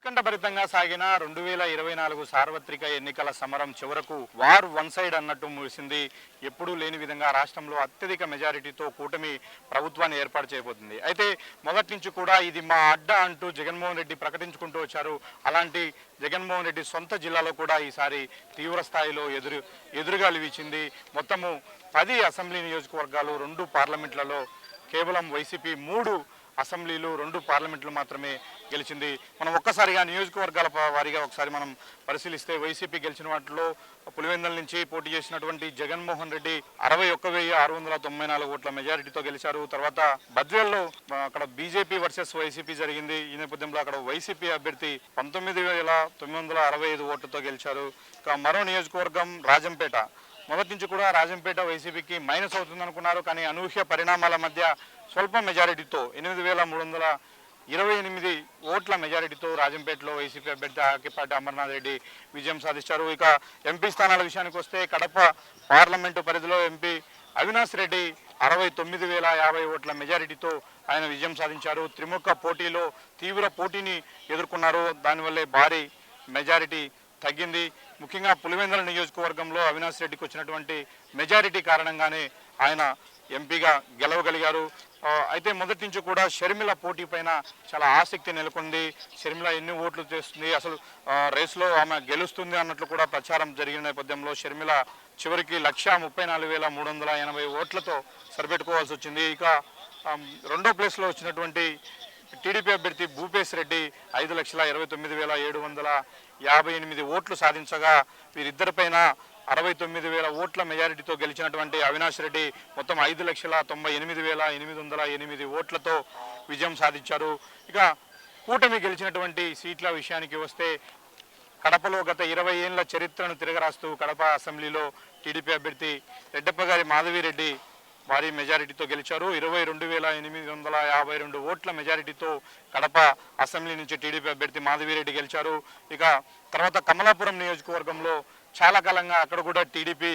ఉత్కంఠభరితంగా సాగిన 2024 సార్వత్రిక ఎన్నికల సమరం చివరకు వార్ వన్ సైడ్ అన్నట్టు ముగిసింది. ఎప్పుడూ లేని విధంగా రాష్ట్రంలో అత్యధిక మెజారిటీతో కూటమి ప్రభుత్వాన్ని ఏర్పాటు చేయబోతుంది. అయితే మొదటి నుంచి కూడా ఇది మా అడ్డ అంటూ జగన్మోహన్ రెడ్డి ప్రకటించుకుంటూ వచ్చారు. అలాంటి జగన్మోహన్ రెడ్డి సొంత జిల్లాలో కూడా ఈసారి తీవ్ర స్థాయిలో ఎదురుగాలి వీచింది. మొత్తము 10 అసెంబ్లీ నియోజకవర్గాలు, 2 పార్లమెంట్లలో కేవలం వైసీపీ 3 అసెంబ్లీలు, 2 పార్లమెంట్లు మాత్రమే గెలిచింది. మనం ఒక్కసారిగా నియోజకవర్గాల వారీగా ఒకసారి మనం పరిశీలిస్తే వైసీపీ గెలిచిన వాటిలో పులివెందుల నుంచి పోటీ చేసినటువంటి జగన్మోహన్ రెడ్డి 61,694 ఓట్ల మెజారిటీతో గెలిచారు. తర్వాత బద్వేల్లో అక్కడ బీజేపీ వర్సెస్ వైసీపీ జరిగింది. ఈ నేపథ్యంలో అక్కడ వైసీపీ అభ్యర్థి 19,965 ఓట్లతో గెలిచారు. ఇక మరో నియోజకవర్గం రాజంపేట. మొదటి నుంచి కూడా రాజంపేట వైసీపీకి మైనస్ అవుతుంది అనుకున్నారు. కానీ అనూహ్య పరిణామాల మధ్య స్వల్ప మెజారిటీతో 8,328 ఓట్ల మెజారిటీతో రాజంపేటలో వైసీపీ అభ్యర్థి ఆకిపాటి అమర్నాథ్ రెడ్డి విజయం సాధించారు. ఇక ఎంపీ స్థానాల విషయానికి వస్తే కడప పార్లమెంటు పరిధిలో ఎంపీ అవినాష్ రెడ్డి 69,050 ఓట్ల మెజారిటీతో ఆయన విజయం సాధించారు. త్రిముఖ పోటీలో తీవ్ర పోటీని ఎదుర్కొన్నారు. దానివల్లే భారీ మెజారిటీ తగ్గింది. ముఖ్యంగా పులివెందుల నియోజకవర్గంలో అవినాష్ రెడ్డికి వచ్చినటువంటి మెజారిటీ కారణంగానే ఆయన ఎంపీగా గెలవగలిగారు. అయితే మొదటి నుంచి కూడా షర్మిల పోటీ పైన చాలా ఆసక్తి నెలకొంది. షర్మిల ఎన్ని ఓట్లు తెస్తుంది, అసలు రేసులో ఆమె గెలుస్తుంది అన్నట్లు కూడా ప్రచారం జరిగిన నేపథ్యంలో షర్మిల చివరికి 1,34,380 ఓట్లతో సరిపెట్టుకోవాల్సి వచ్చింది. ఇక రెండో ప్లేస్లో వచ్చినటువంటి టీడీపీ అభ్యర్థి భూపేశ్ రెడ్డి 5,29,758 ఓట్లు సాధించగా వీరిద్దరిపైన 69,000 ఓట్ల మెజారిటీతో గెలిచినటువంటి అవినాష్ రెడ్డి మొత్తం 5,98,808 ఓట్లతో విజయం సాధించారు. ఇక కూటమి గెలిచినటువంటి సీట్ల విషయానికి వస్తే కడపలో గత 20 ఏళ్ల చరిత్రను తిరగరాస్తూ కడప అసెంబ్లీలో టీడీపీ అభ్యర్థి రెడ్డప్పగారి మాధవిరెడ్డి భారీ మెజారిటీతో గెలిచారు. 22,852 ఓట్ల మెజారిటీతో కడప అసెంబ్లీ నుంచి టీడీపీ అభ్యర్థి మాధవిరెడ్డి గెలిచారు. ఇక తర్వాత కమలాపురం నియోజకవర్గంలో చాలా కాలంగా అక్కడ కూడా టీడీపీ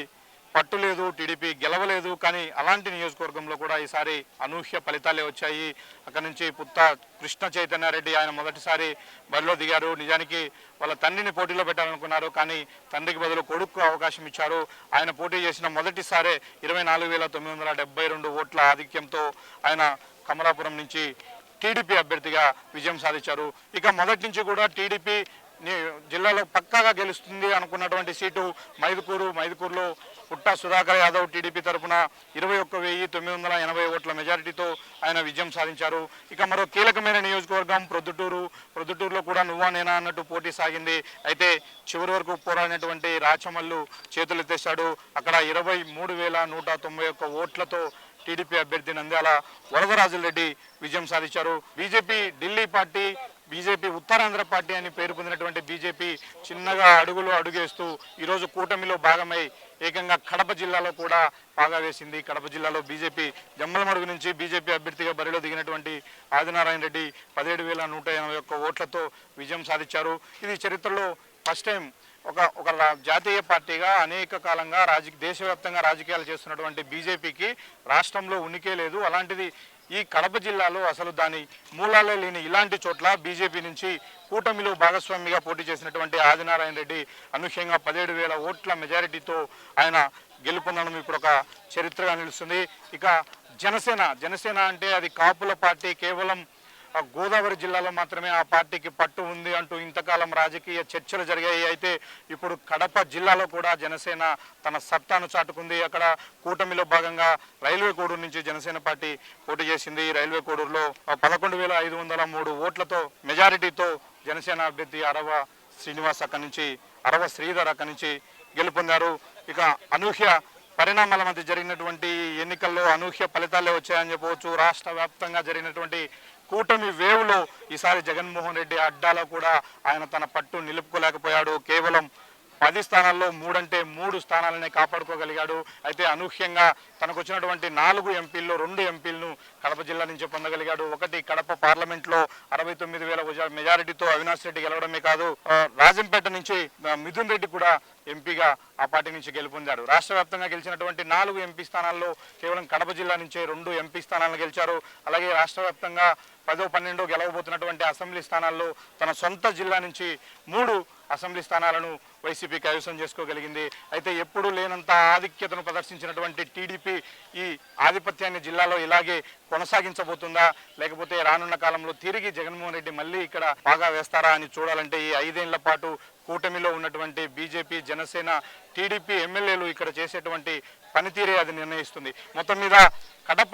పట్టులేదు, టీడీపీ గెలవలేదు. కానీ అలాంటి నియోజకవర్గంలో కూడా ఈసారి అనూహ్య ఫలితాలే వచ్చాయి. అక్కడ నుంచి పుత్త కృష్ణ చైతన్యారెడ్డి ఆయన మొదటిసారి బరిలో దిగారు. నిజానికి వాళ్ళ తండ్రిని పోటీలో పెట్టాలనుకున్నారు, కానీ తండ్రికి బదులు కొడుకు అవకాశం ఇచ్చారు. ఆయన పోటీ చేసిన మొదటిసారే 24,972 ఓట్ల ఆధిక్యంతో ఆయన కమలాపురం నుంచి టీడీపీ అభ్యర్థిగా విజయం సాధించారు. ఇక మొదటి నుంచి కూడా టీడీపీ జిల్లాలో పక్కాగా గెలుస్తుంది అనుకున్నటువంటి సీటు మైదుకూరులో పుట్టా సుధాకర్ యాదవ్ టీడీపీ తరఫున 21,980 ఓట్ల మెజారిటీతో ఆయన విజయం సాధించారు. ఇక మరో కీలకమైన నియోజకవర్గం ప్రొద్దుటూరులో కూడా నువ్వా నేనా అన్నట్టు పోటీ సాగింది. అయితే చివరి వరకు పోరాడినటువంటి రాచమల్లు చేతులెత్తేశాడు. అక్కడ 23,191 ఓట్లతో టీడీపీ అభ్యర్థి నంద్యాల వరదరాజులరెడ్డి విజయం సాధించారు. BJP Delhi party, BJP Uttarandhra party అని పేరు పొందినటువంటి బీజేపీ చిన్నగా అడుగేస్తూ ఈరోజు కూటమిలో భాగమై ఏకంగా కడప జిల్లాలో కూడా బాగా వేసింది. కడప జిల్లాలో బీజేపీ జమ్మలమడుగు నుంచి బీజేపీ అభ్యర్థిగా బరిలో దిగినటువంటి ఆదినారాయణ రెడ్డి 17,181 ఓట్లతో విజయం సాధించారు. ఇది చరిత్రలో ఫస్ట్ టైం ఒక జాతీయ పార్టీగా అనేక కాలంగా దేశవ్యాప్తంగా రాజకీయాలు చేస్తున్నటువంటి బీజేపీకి రాష్ట్రంలో ఉనికే లేదు. అలాంటిది ఈ కడప జిల్లాలో అసలు దాని మూలాలే లేని ఇలాంటి చోట్ల బీజేపీ నుంచి కూటమిలో భాగస్వామిగా పోటీ చేసినటువంటి ఆదినారాయణ రెడ్డి అనూహ్యంగా 17,000 ఓట్ల మెజారిటీతో ఆయన గెలుపొందడం ఇప్పుడు ఒక చరిత్రగా నిలుస్తుంది. ఇక జనసేన అంటే అది కాపుల పార్టీ, కేవలం గోదావరి జిల్లాలో మాత్రమే ఆ పార్టీకి పట్టు ఉంది అంటూ ఇంతకాలం రాజకీయ చర్చలు జరిగాయి. అయితే ఇప్పుడు కడప జిల్లాలో కూడా జనసేన తన సత్తాను చాటుకుంది. అక్కడ కూటమిలో భాగంగా రైల్వే కోడూరు నుంచి జనసేన పార్టీ పోటీ చేసింది. రైల్వే కోడూరులో 11,503 ఓట్లతో మెజారిటీతో జనసేన అభ్యర్థి అరవ శ్రీధర్ అక్కడి నుంచి గెలుపొందారు. ఇక అనూహ్య పరిణామాల మధ్య జరిగినటువంటి ఎన్నికల్లో అనూహ్య ఫలితాలే వచ్చాయని చెప్పవచ్చు. రాష్ట్ర వ్యాప్తంగా జరిగినటువంటి కూటమి వేవ్లో ఈసారి జగన్మోహన్ రెడ్డి అడ్డాలో కూడా ఆయన తన పట్టు నిలుపుకోలేకపోయాడు. కేవలం 10 స్థానాల్లో 3 అంటే 3 స్థానాలనే కాపాడుకోగలిగాడు. అయితే అనూహ్యంగా తనకు వచ్చినటువంటి 4 ఎంపీల్లో 2 ఎంపీలను కడప జిల్లా నుంచి పొందగలిగాడు. ఒకటి కడప పార్లమెంట్లో 69,000 మెజారిటీతో అవినాష్ రెడ్డి గెలవడమే కాదు, రాజంపేట నుంచి మిథున్ రెడ్డి కూడా ఎంపీగా ఆ పార్టీ నుంచి గెలుపొందాడు. రాష్ట్ర వ్యాప్తంగా గెలిచినటువంటి 4 ఎంపీ స్థానాల్లో కేవలం కడప జిల్లా నుంచే 2 ఎంపీ స్థానాలను గెలిచారు. అలాగే రాష్ట్ర వ్యాప్తంగా 10-12 గెలవబోతున్నటువంటి అసెంబ్లీ స్థానాల్లో తన సొంత జిల్లా నుంచి 3 అసెంబ్లీ స్థానాలను వైసీపీ కైవసం చేసుకోగలిగింది. అయితే ఎప్పుడూ లేనంత ఆధిక్యతను ప్రదర్శించినటువంటి టీడీపీ ఈ ఆధిపత్యాన్ని జిల్లాలో ఇలాగే కొనసాగించబోతుందా, లేకపోతే రానున్న కాలంలో తిరిగి జగన్మోహన్ రెడ్డి మళ్ళీ ఇక్కడ బాగా వేస్తారా అని చూడాలంటే ఈ 5 ఏళ్ల పాటు కూటమిలో ఉన్నటువంటి బీజేపీ, జనసేన, టీడీపీ ఎమ్మెల్యేలు ఇక్కడ చేసేటువంటి పనితీరే అది నిర్ణయిస్తుంది. మొత్తం మీద కడప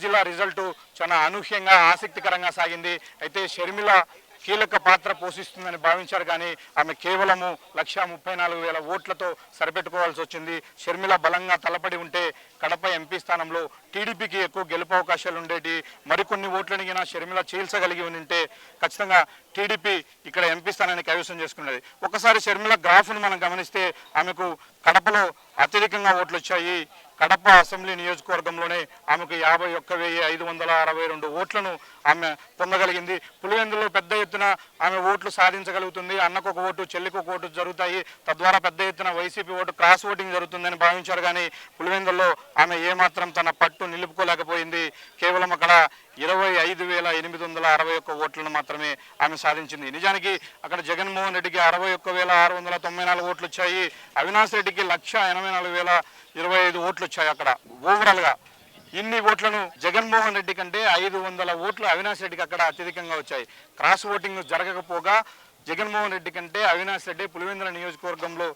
జిల్లా రిజల్ట్ చాలా అనూహ్యంగా ఆసక్తికరంగా సాగింది. అయితే షర్మిల కీలక పాత్ర పోషిస్తుందని భావించారు, కానీ ఆమె కేవలము 134,000 ఓట్లతో సరిపెట్టుకోవాల్సి వచ్చింది. షర్మిల బలంగా తలపడి ఉంటే కడప ఎంపీ స్థానంలో టీడీపీకి ఎక్కువ గెలుపు అవకాశాలు ఉండేటి. మరికొన్ని ఓట్లనిగినా షర్మిల చీల్చగలిగి ఉంటే ఖచ్చితంగా టీడీపీ ఇక్కడ ఎంపీ స్థానాన్ని కైవసం చేసుకున్నది. ఒకసారి షర్మిల గ్రాఫ్ను మనం గమనిస్తే ఆమెకు కడపలో అత్యధికంగా ఓట్లు వచ్చాయి. కడప అసెంబ్లీ నియోజకవర్గంలోనే ఆమెకు 51,562 ఓట్లను ఆమె పొందగలిగింది. పులివెందులో పెద్ద ఎత్తున ఆమె ఓట్లు సాధించగలుగుతుంది. అన్నకు ఒక ఓటు, చెల్లికి ఒక ఓటు జరుగుతాయి. తద్వారా పెద్ద ఎత్తున వైసీపీ ఓటు క్రాస్ ఓటింగ్ జరుగుతుందని భావించారు, కానీ పులివెందుల్లో ఆమె ఏమాత్రం తన పట్టు నిలుపుకోలేకపోయింది. కేవలం అక్కడ 25,861 ఓట్లను మాత్రమే ఆమె సాధించింది. నిజానికి అక్కడ జగన్మోహన్ రెడ్డికి 61,694 ఓట్లు వచ్చాయి. అవినాష్ రెడ్డికి 1,84,025 ఓట్లు వచ్చాయి. అక్కడ ఓవరాల్గా ఇన్ని ఓట్లను జగన్మోహన్ రెడ్డి కంటే 500 ఓట్లు అవినాష్ రెడ్డికి అక్కడ అత్యధికంగా వచ్చాయి. క్రాస్ ఓటింగ్ జరగకపోగా జగన్మోహన్ రెడ్డి కంటే అవినాష్ రెడ్డి పులివెందుల నియోజకవర్గంలో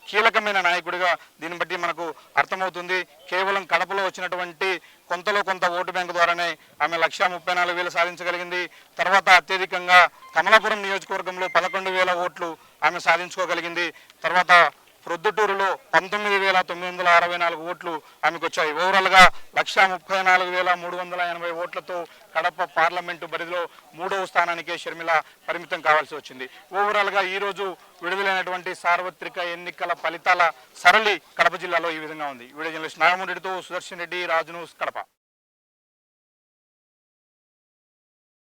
కీలకమైన నాయకుడిగా దీన్ని బట్టి మనకు అర్థమవుతుంది. కేవలం కడపలో వచ్చినటువంటి కొంత ఓటు బ్యాంకు ద్వారానే ఆమె 134,000 సాధించగలిగింది. తర్వాత అత్యధికంగా కమలాపురం నియోజకవర్గంలో 11,000 ఓట్లు ఆమె సాధించుకోగలిగింది. తర్వాత ప్రొద్దుటూరులో 19,964 ఓట్లు ఆమెకు వచ్చాయి. ఓవరాల్గా 134,380 ఓట్లతో కడప పార్లమెంటు బరిలో 3వ స్థానానికే షర్మిల పరిమితం కావాల్సి వచ్చింది. ఓవరాల్గా ఈరోజు విడుదలైనటువంటి సార్వత్రిక ఎన్నికల ఫలితాల సరళి కడప జిల్లాలో ఈ విధంగా ఉంది. వీడియో జర్నలిస్ట్ నాగమూడి రెడ్డితో సుదర్శన్ రెడ్డి, రాజు న్యూస్, కడప.